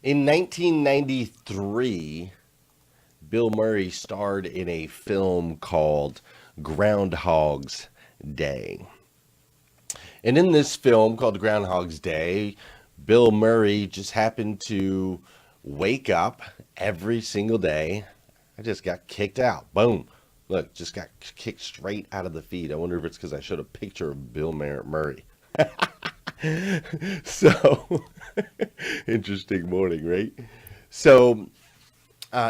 In 1993, Bill Murray starred in a film called Groundhog's Day. And in this film called Groundhog's Day, Bill Murray just happened to wake up every single day. I just got kicked out. Boom. Look, just got kicked straight out of the feed. I wonder if it's because I showed a picture of Bill Murray. So, interesting morning, right? So,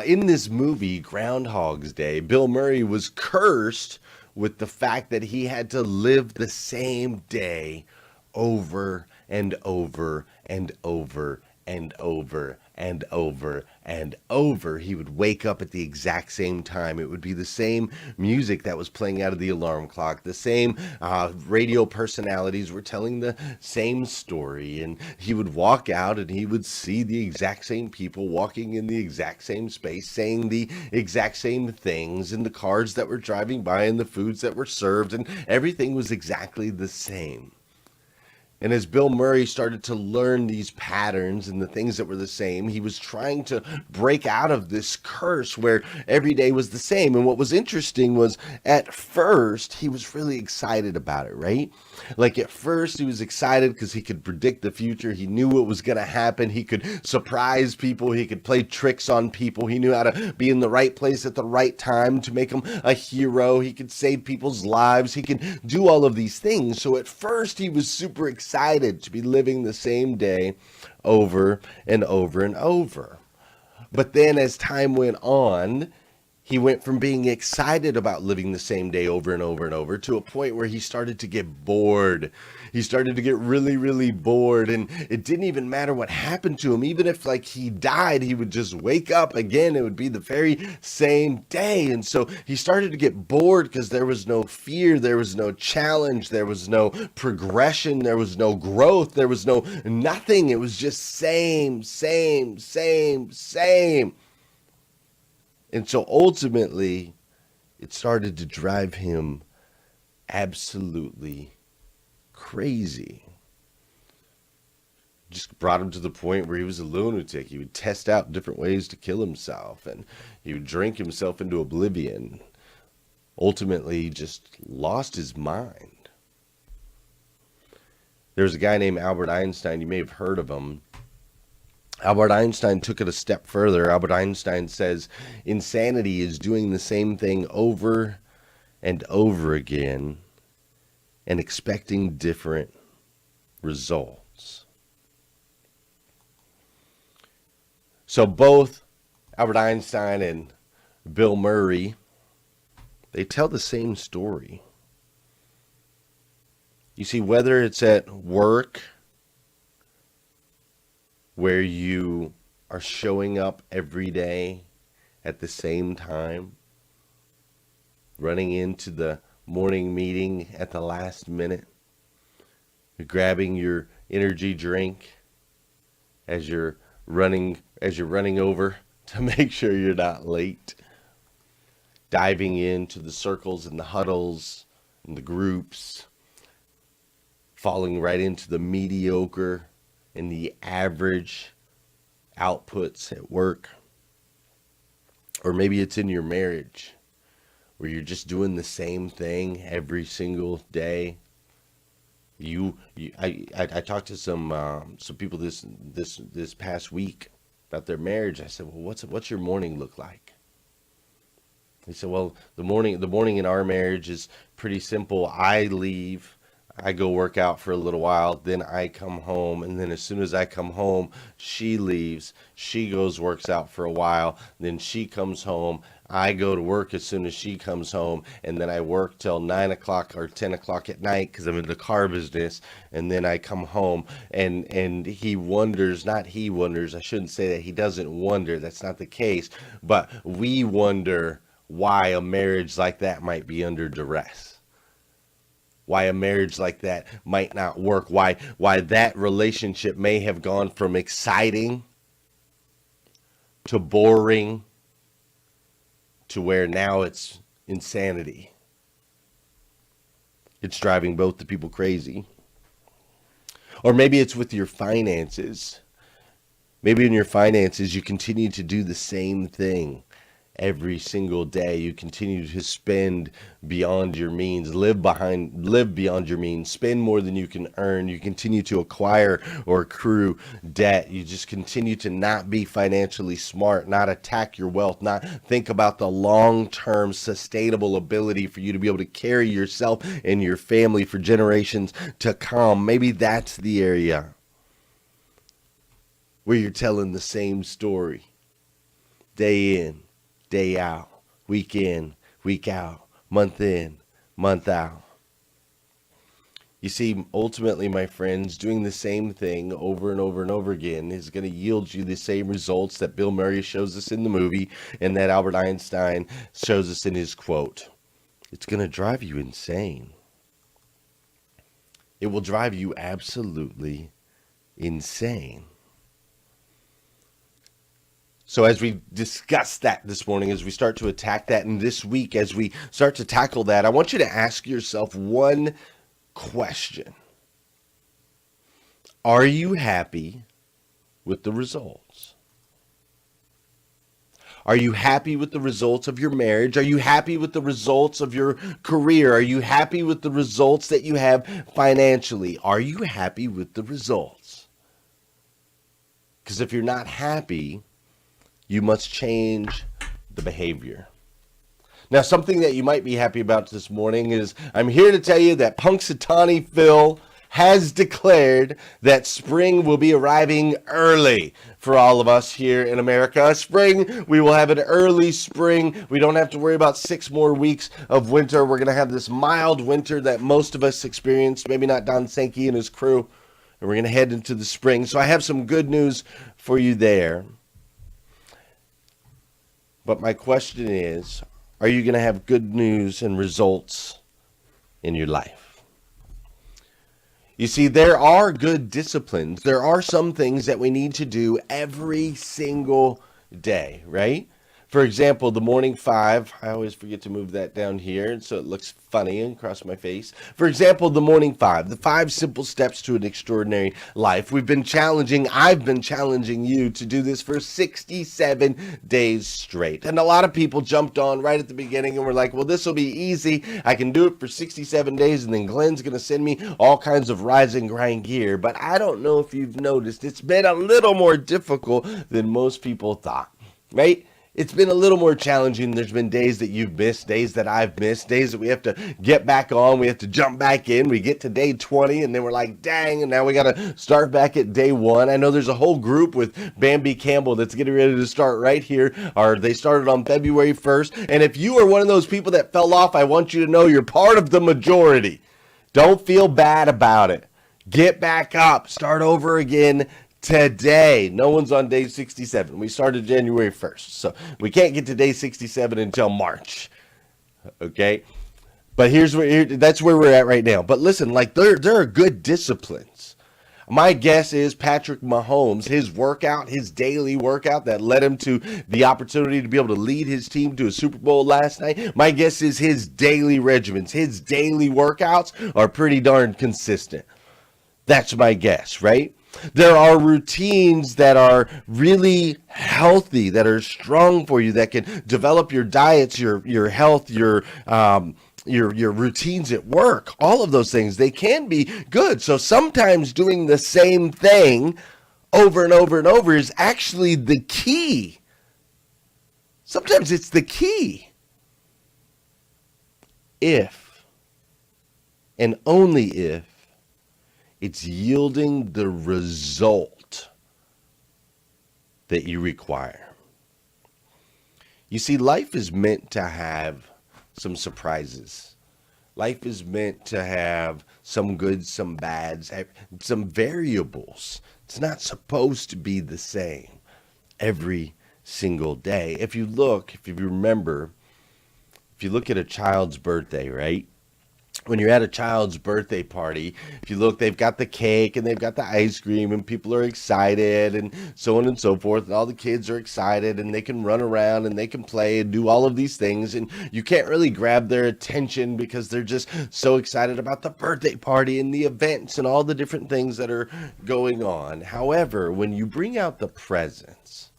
in this movie, Groundhog's Day, Bill Murray was cursed with the fact that he had to live the same day over and over and over and over and over and over. He would wake up at the exact same time. It would be the same music that was playing out of the alarm clock. The same radio personalities were telling the same story. And he would walk out and he would see the exact same people walking in the exact same space, saying the exact same things, and the cars that were driving by and the foods that were served, and everything was exactly the same. And as Bill Murray started to learn these patterns and the things that were the same, he was trying to break out of this curse where every day was the same. And what was interesting was at first, he was really excited about it, right? Like at first, he was excited because he could predict the future. He knew what was going to happen. He could surprise people. He could play tricks on people. He knew how to be in the right place at the right time to make him a hero. He could save people's lives. He could do all of these things. So at first, he was super excited to be living the same day over and over and over. But then as time went on, he went from being excited about living the same day over and over and over to a point where he started to get bored. He started to get really, really bored, and it didn't even matter what happened to him. Even if like he died, he would just wake up again. It would be the very same day. And so he started to get bored because there was no fear, there was no challenge, there was no progression, there was no growth, there was no nothing. It was just same, same, same, same. And so ultimately, it started to drive him absolutely crazy. Just brought him to the point where he was a lunatic. He would test out different ways to kill himself, and he would drink himself into oblivion. Ultimately, he just lost his mind. There was a guy named Albert Einstein. You may have heard of him. Albert Einstein took it a step further. Albert Einstein says insanity is doing the same thing over and over again and expecting different results. So both Albert Einstein and Bill Murray, they tell the same story. You see, whether it's at work, where you are showing up every day at the same time, running into the morning meeting at the last minute, you're grabbing your energy drink as you're running over to make sure you're not late, diving into the circles and the huddles and the groups, falling right into the mediocre and the average outputs at work. Or maybe it's in your marriage where you're just doing the same thing every single day. I talked to some people this past week about their marriage. I said, well, what's your morning look like? They said, well, the morning in our marriage is pretty simple. I leave, I go work out for a little while, then I come home, and then as soon as I come home, she leaves, she goes works out for a while, then she comes home, I go to work as soon as she comes home, and then I work till 9 o'clock or 10 o'clock at night because I'm in the car business, and then I come home, and he wonders, not he wonders, I shouldn't say that he doesn't wonder, that's not the case, but we wonder why a marriage like that might be under duress. Why a marriage like that might not work, why that relationship may have gone from exciting to boring to where now it's insanity. It's driving both the people crazy. Or maybe it's with your finances. Maybe in your finances, you continue to do the same thing every single day. You continue to spend beyond your means, live beyond your means, spend more than you can earn. You continue to acquire or accrue debt. You just continue to not be financially smart, not attack your wealth, not think about the long-term sustainable ability for you to be able to carry yourself and your family for generations to come. Maybe that's the area where you're telling the same story day in, day out, week in, week out, month in, month out. You see, ultimately, my friends, doing the same thing over and over and over again is going to yield you the same results that Bill Murray shows us in the movie and that Albert Einstein shows us in his quote. It's going to drive you insane. It will drive you absolutely insane. So as we discuss that this morning, as we start to attack that, and this week as we start to tackle that, I want you to ask yourself one question. Are you happy with the results? Are you happy with the results of your marriage? Are you happy with the results of your career? Are you happy with the results that you have financially? Are you happy with the results? Because if you're not happy, you must change the behavior. Now, something that you might be happy about this morning is I'm here to tell you that Punxsutawney Phil has declared that spring will be arriving early for all of us here in America. Spring, we will have an early spring. We don't have to worry about 6 more weeks of winter. We're going to have this mild winter that most of us experience, maybe not Don Sankey and his crew. And we're going to head into the spring. So I have some good news for you there. But my question is, are you going to have good news and results in your life? You see, there are good disciplines. There are some things that we need to do every single day, right? For example, the morning 5, I always forget to move that down here so it looks funny across my face. For example, the morning 5, the 5 simple steps to an extraordinary life. I've been challenging you to do this for 67 days straight. And a lot of people jumped on right at the beginning and were like, well, this will be easy. I can do it for 67 days and then Glenn's going to send me all kinds of rise and grind gear. But I don't know if you've noticed, it's been a little more difficult than most people thought, right? It's been a little more challenging. There's been days that you've missed, days that I've missed, days that we have to get back on. We have to jump back in. We get to day 20 and then we're like, dang, and now we got to start back at day 1. I know there's a whole group with Bambi Campbell that's getting ready to start right here. Or they started on February 1st. And if you are one of those people that fell off, I want you to know you're part of the majority. Don't feel bad about it. Get back up. Start over again today. No one's on day 67. We started January 1st. So we can't get to day 67 until March. Okay? But that's where we're at right now. But listen, like there are good disciplines. My guess is Patrick Mahomes, his daily workout that led him to the opportunity to be able to lead his team to a Super Bowl last night. My guess is his daily regimens, his daily workouts are pretty darn consistent. That's my guess, right? There are routines that are really healthy, that are strong for you, that can develop your diets, your health, your routines at work. All of those things, they can be good. So sometimes doing the same thing over and over and over is actually the key. Sometimes it's the key. If, and only if, it's yielding the result that you require. You see, life is meant to have some surprises. Life is meant to have some goods, some bads, some variables. It's not supposed to be the same every single day. If you remember, if you look at a child's birthday, right? when you're at a child's birthday party, if you look, they've got the cake and they've got the ice cream and people are excited and so on and so forth. And all the kids are excited and they can run around and they can play and do all of these things. And you can't really grab their attention because they're just so excited about the birthday party and the events and all the different things that are going on. However, when you bring out the presents,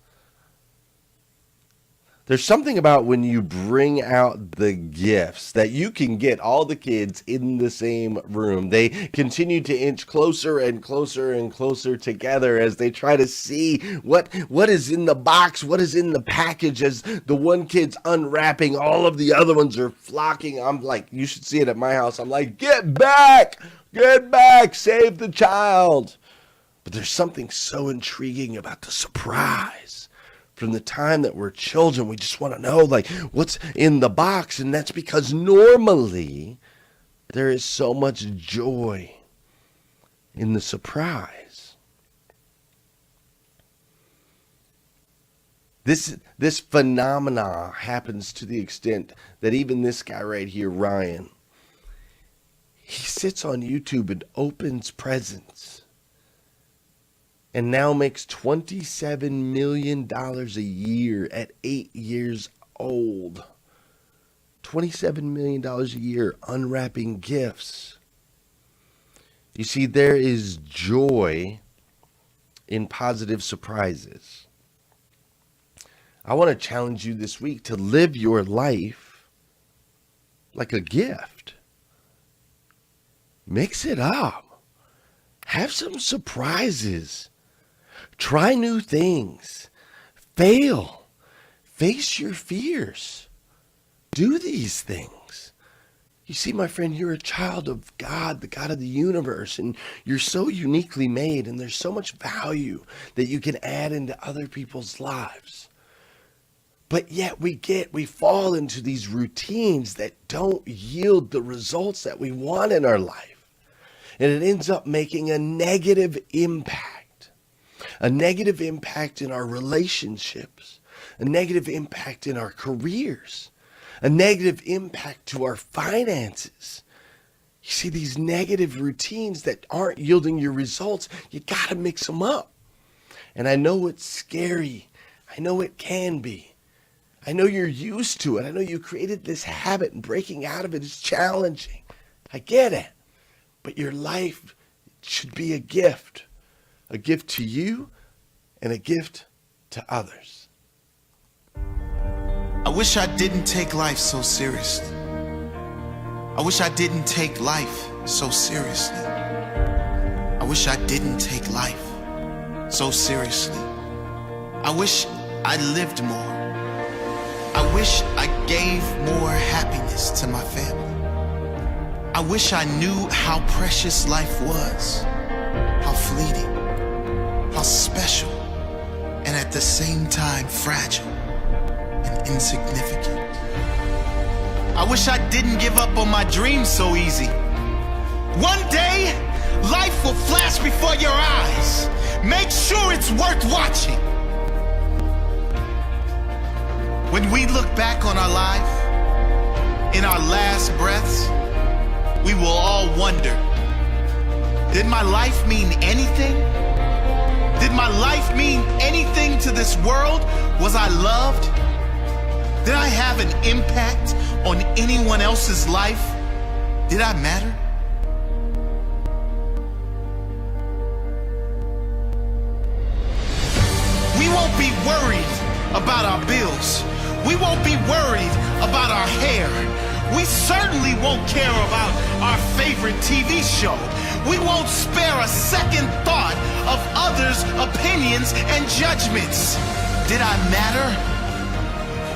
there's something about when you bring out the gifts that you can get all the kids in the same room. They continue to inch closer and closer and closer together as they try to see what is in the box, what is in the package. As the one kid's unwrapping, all of the other ones are flocking. I'm like, you should see it at my house. I'm like, get back, save the child. But there's something so intriguing about the surprise. From the time that we're children, we just want to know, like, what's in the box. And that's because normally there is so much joy in the surprise. This phenomena happens to the extent that even this guy right here, Ryan, he sits on YouTube and opens presents. And now makes $27 million a year at 8 years old. $27 million a year unwrapping gifts. You see, there is joy in positive surprises. I want to challenge you this week to live your life like a gift. Mix it up. Have some surprises. Try new things. Fail. Face your fears. Do these things. You see, my friend, you're a child of God, the God of the universe, and you're so uniquely made, and there's so much value that you can add into other people's lives. But yet we fall into these routines that don't yield the results that we want in our life. And it ends up making a negative impact. A negative impact in our relationships, a negative impact in our careers, a negative impact to our finances. You see, these negative routines that aren't yielding your results, you got to mix them up. And I know it's scary. I know it can be. I know you're used to it. I know you created this habit, and breaking out of it is challenging. I get it. But your life should be a gift to you and a gift to others. I wish I didn't take life so seriously. I wish I didn't take life so seriously. I wish I didn't take life so seriously. I wish I lived more. I wish I gave more happiness to my family. I wish I knew how precious life was, how fleeting, how special, and at the same time fragile and insignificant. I wish I didn't give up on my dreams so easy. One day, life will flash before your eyes. Make sure it's worth watching. When we look back on our life, in our last breaths, we will all wonder, did my life mean anything? Did my life mean anything to this world? Was I loved? Did I have an impact on anyone else's life? Did I matter? We won't be worried about our bills. We won't be worried about our hair. We certainly won't care about our favorite TV show. We won't spare a second thought of others' opinions and judgments. Did I matter?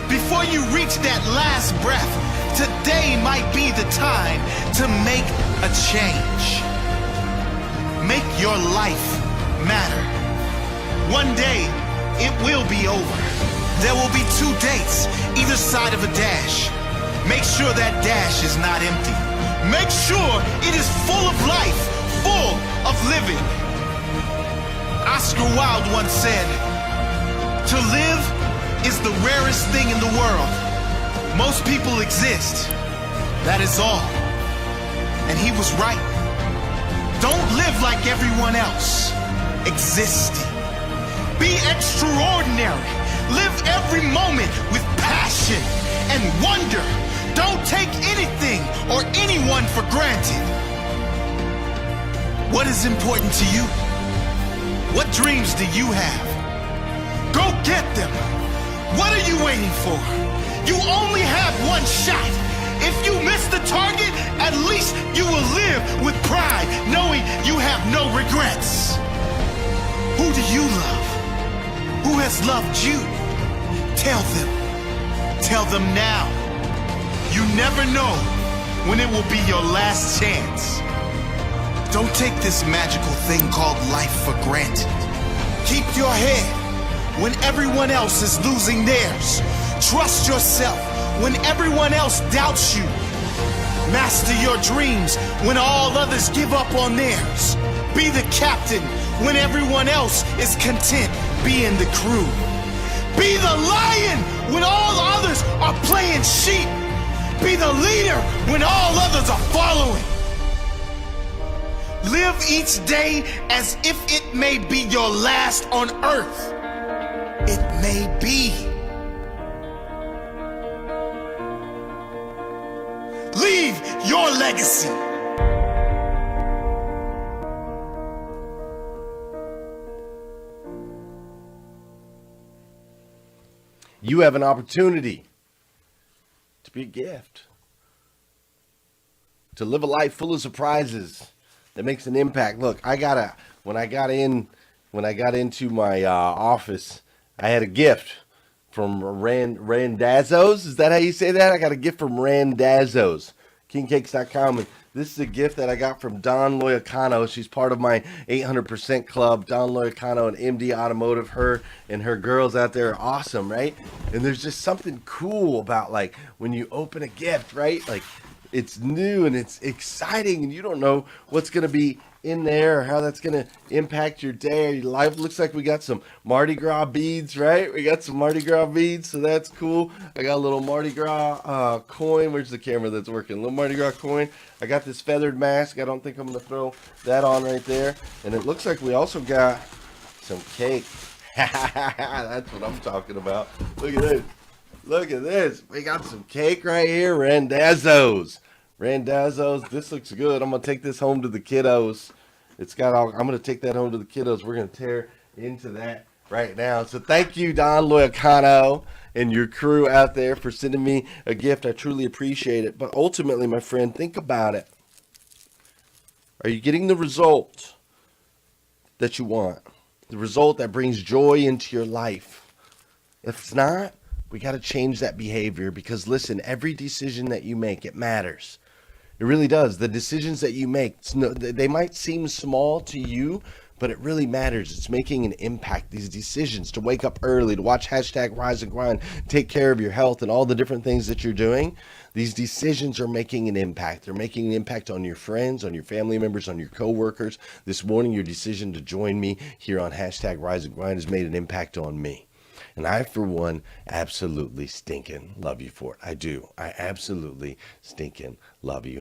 Before you reach that last breath, today might be the time to make a change. Make your life matter. One day, it will be over. There will be 2 dates, either side of a dash. Make sure that dash is not empty. Make sure it is full of life, full of living. Oscar Wilde once said, "To live is the rarest thing in the world. Most people exist. That is all. And he was right. Don't live like everyone else. Existing. Be extraordinary. Live every moment with passion and wonder. Don't take anything or anyone for granted. What is important to you? What dreams do you have? Go get them. What are you waiting for? You only have one shot. If you miss the target, at least you will live with pride, knowing you have no regrets. Who do you love? Who has loved you? Tell them. Tell them now. You never know when it will be your last chance. Don't take this magical thing called life for granted. Keep your head when everyone else is losing theirs. Trust yourself when everyone else doubts you. Master your dreams when all others give up on theirs. Be the captain when everyone else is content being the crew. Be the lion when all others are playing sheep. Be the leader when all others are following. Live each day as if it may be your last on earth. It may be. Leave your legacy. You have an opportunity to be a gift, to live a life full of surprises that makes an impact. Look, when I got into my office, I had a gift from Randazzo's. Is that how you say that? I got a gift from Randazzo's, kingcakes.com. And this is a gift that I got from Dawn Loyacano. She's part of my 800% club. Dawn Loyacano and MD Automotive. Her and her girls out there are awesome, right? And there's just something cool about, like, when you open a gift, right? Like, it's new and it's exciting and you don't know what's going to be in there or how that's going to impact your day or your life. Looks like we got some Mardi Gras beads, right? We got some Mardi Gras beads, so that's cool. I got a little Mardi Gras coin. Where's the camera that's working? A little Mardi Gras coin. I got this feathered mask. I don't think I'm going to throw that on right there. And it looks like we also got some cake. That's what I'm talking about. Look at this. Look at this. We got some cake right here. Randazzo's. This looks good. I'm going to take this home to the kiddos. I'm going to take that home to the kiddos. We're going to tear into that right now. So thank you, Don Loyacano and your crew out there for sending me a gift. I truly appreciate it. But ultimately, my friend, think about it. Are you getting the result that you want? The result that brings joy into your life? If it's not, we got to change that behavior because, listen, every decision that you make, it matters. It really does. The decisions that you make, they might seem small to you, but it really matters. It's making an impact. These decisions to wake up early, to watch hashtag Rise and Grind, take care of your health and all the different things that you're doing. These decisions are making an impact. They're making an impact on your friends, on your family members, on your coworkers. This morning, your decision to join me here on hashtag Rise and Grind has made an impact on me. And I, for one, absolutely stinking love you for it. I do. I absolutely stinking love you.